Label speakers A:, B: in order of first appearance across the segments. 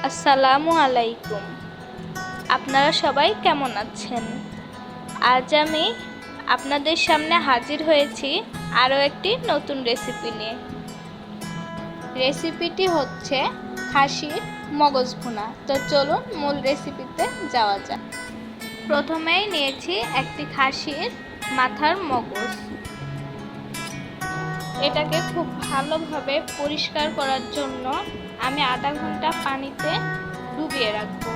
A: আসসালামু আলাইকুম। আপনারা সবাই কেমন আছেন? আজ আমি আপনাদের সামনে হাজির হয়েছি আরও একটি নতুন রেসিপি নিয়ে। রেসিপিটি হচ্ছে খাসির মগজ ভুনা। তো চলুন মূল রেসিপিতে যাওয়া যাক। প্রথমেই নিয়েছি একটি খাসির মাথার মগজ। এটাকে খুব ভালোভাবে পরিষ্কার করার জন্য আমি আধা ঘন্টা পানিতে ডুবিয়ে রাখবো।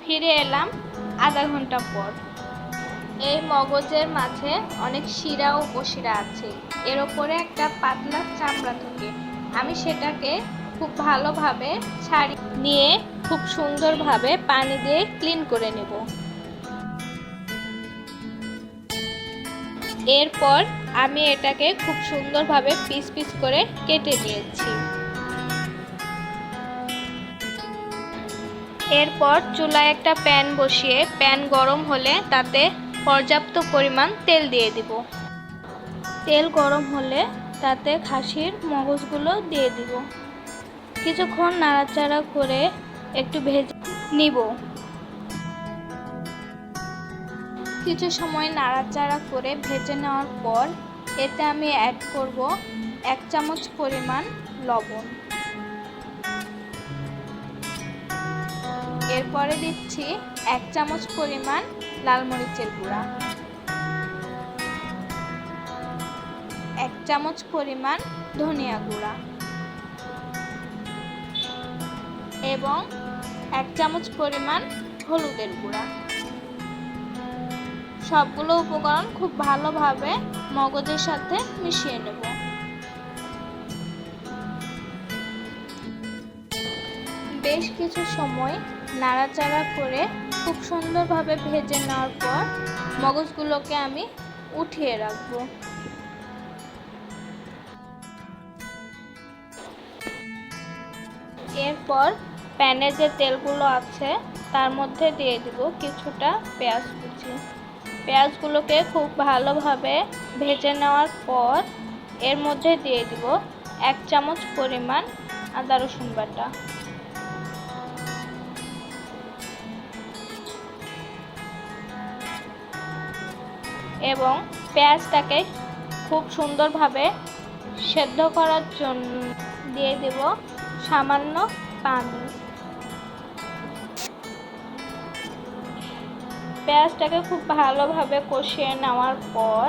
A: ফিরে এলাম আধা ঘন্টা পর। এই মগজের মাঝে অনেক শিরা ও উপশিরা আছে, এর ওপরে একটা পাতলা চামড়া থাকে। আমি সেটাকে খুব ভালোভাবে ছাড়িয়ে নিয়ে খুব সুন্দরভাবে পানি দিয়ে ক্লিন করে নেব। এরপর আমি এটাকে খুব সুন্দরভাবে পিস পিস করে কেটে নিয়েছি। এরপর চুলায় একটা প্যান বসিয়ে প্যান গরম হলে তাতে পর্যাপ্ত পরিমাণ তেল দিয়ে দিব। তেল গরম হলে তাতে খাসির মগজগুলো দিয়ে দিব। কিছুক্ষণ নাড়াচাড়া করে একটু ভেজে নিব। কিছু সময় নাড়াচাড়া করে ভেজে নেওয়ার পর এতে আমি অ্যাড করব 1 চামচ পরিমাণ লবণ। এরপরে দিচ্ছি 1 চামচ পরিমাণ লাল মরিচের গুঁড়া, 1 চামচ পরিমাণ ধনিয়া গুঁড়া এবং 1 চামচ পরিমাণ হলুদের গুঁড়া। সবগুলো উপকরণ খুব ভালোভাবে মগজের সাথে মিশিয়ে নেব। বেশ কিছু সময় নাড়াচাড়া করে খুব সুন্দরভাবে ভেজে নেওয়ার পর মগজগুলোকে আমি উঠিয়ে রাখবো। এরপর প্যানে যে তেলগুলো আছে তার মধ্যে দিয়ে দিব কিছুটা পেঁয়াজ কুচি। পেঁয়াজগুলোকে খুব ভালোভাবে ভেজে নেওয়ার পর এর মধ্যে দিয়ে দিব 1 চামচ পরিমাণ আদা রসুন বাটা এবং পেঁয়াজটাকে খুব সুন্দরভাবে সেদ্ধ করার জন্য দিয়ে দেব সামান্য পানি। পেঁয়াজটাকে খুব ভালোভাবে কষিয়ে নেওয়ার পর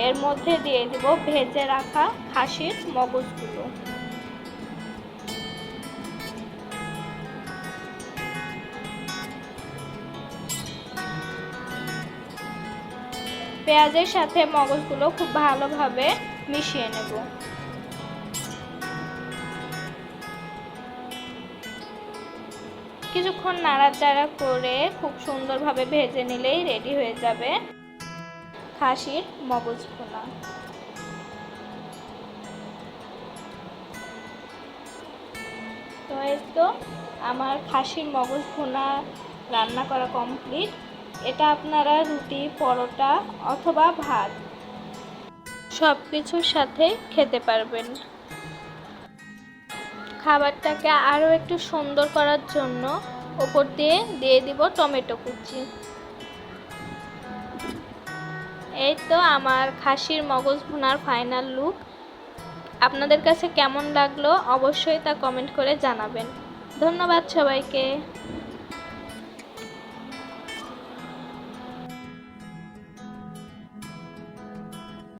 A: এর মধ্যে দিয়ে দেব ভেজে রাখা খাসির মগজগুলো। পেঁয়াজের সাথে মগজগুলো খুব ভালোভাবে মিশিয়ে নেব। কিছুক্ষণ নাড়াচাড়া করে খুব সুন্দরভাবে ভেজে নিলেই রেডি হয়ে যাবে খাসির মগজ ভুনা। তো এই তো আমার খাসির মগজ ভুনা রান্না করা কমপ্লিট। এটা আপনারা রুটি, পরোটা অথবা ভাত সব কিছুর সাথে খেতে পারবেন। খাবারটাকে আরও একটু সুন্দর করার জন্য উপর দিয়ে দিব টমেটো কুচি। এই তো আমার খাসির মগজ ভুনার ফাইনাল লুক। আপনাদের কাছে কেমন লাগলো অবশ্যই তা কমেন্ট করে জানাবেন। ধন্যবাদ সবাইকে।